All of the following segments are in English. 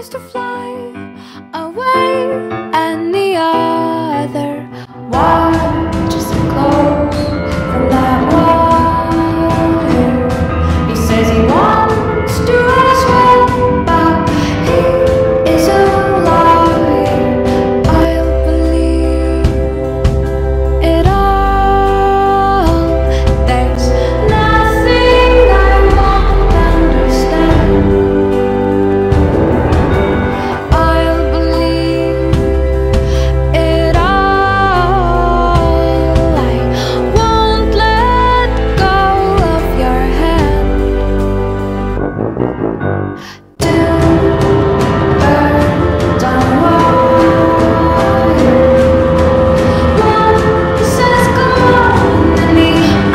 tries to fly away, and the other watches him close from that wire. He says he wants to as well, but he is a liar. I'll believe it all. There's nothing I won't understand. I'll believe it all. I won't let go of your hand. Two birds on a wire. One says come on, and the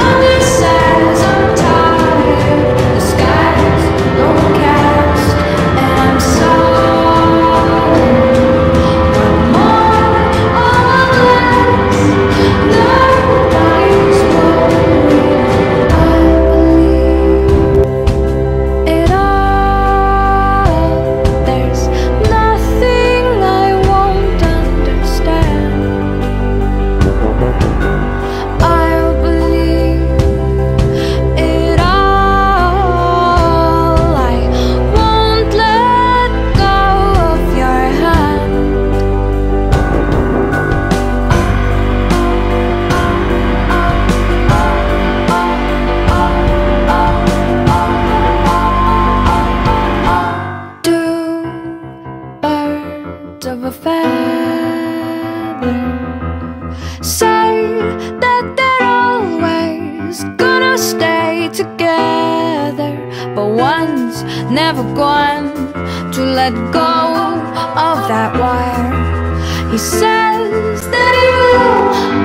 other says I'm tired. The sky's overcast, and I'm sorry. One more or less, nobody's worried. I believe it all. There's nothing I won't understand. I'll believe it all. I won't let go of your hand. Two birds of a feather say that they're always gonna stay together, but one's never going to let go of that wire. He says that he will,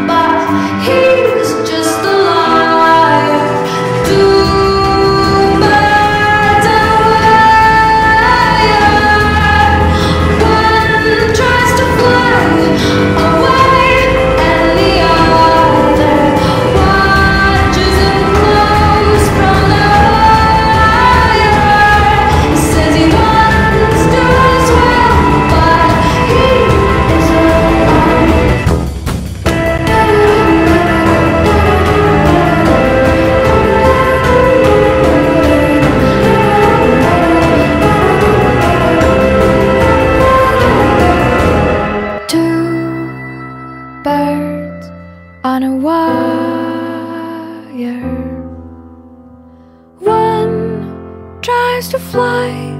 but he's just a liar. Two birds on a wire. One tries to fly away, and the other watches him close from the wire. He says he wants to as well, but he is a liar. Two birds on a wire. One tries to fly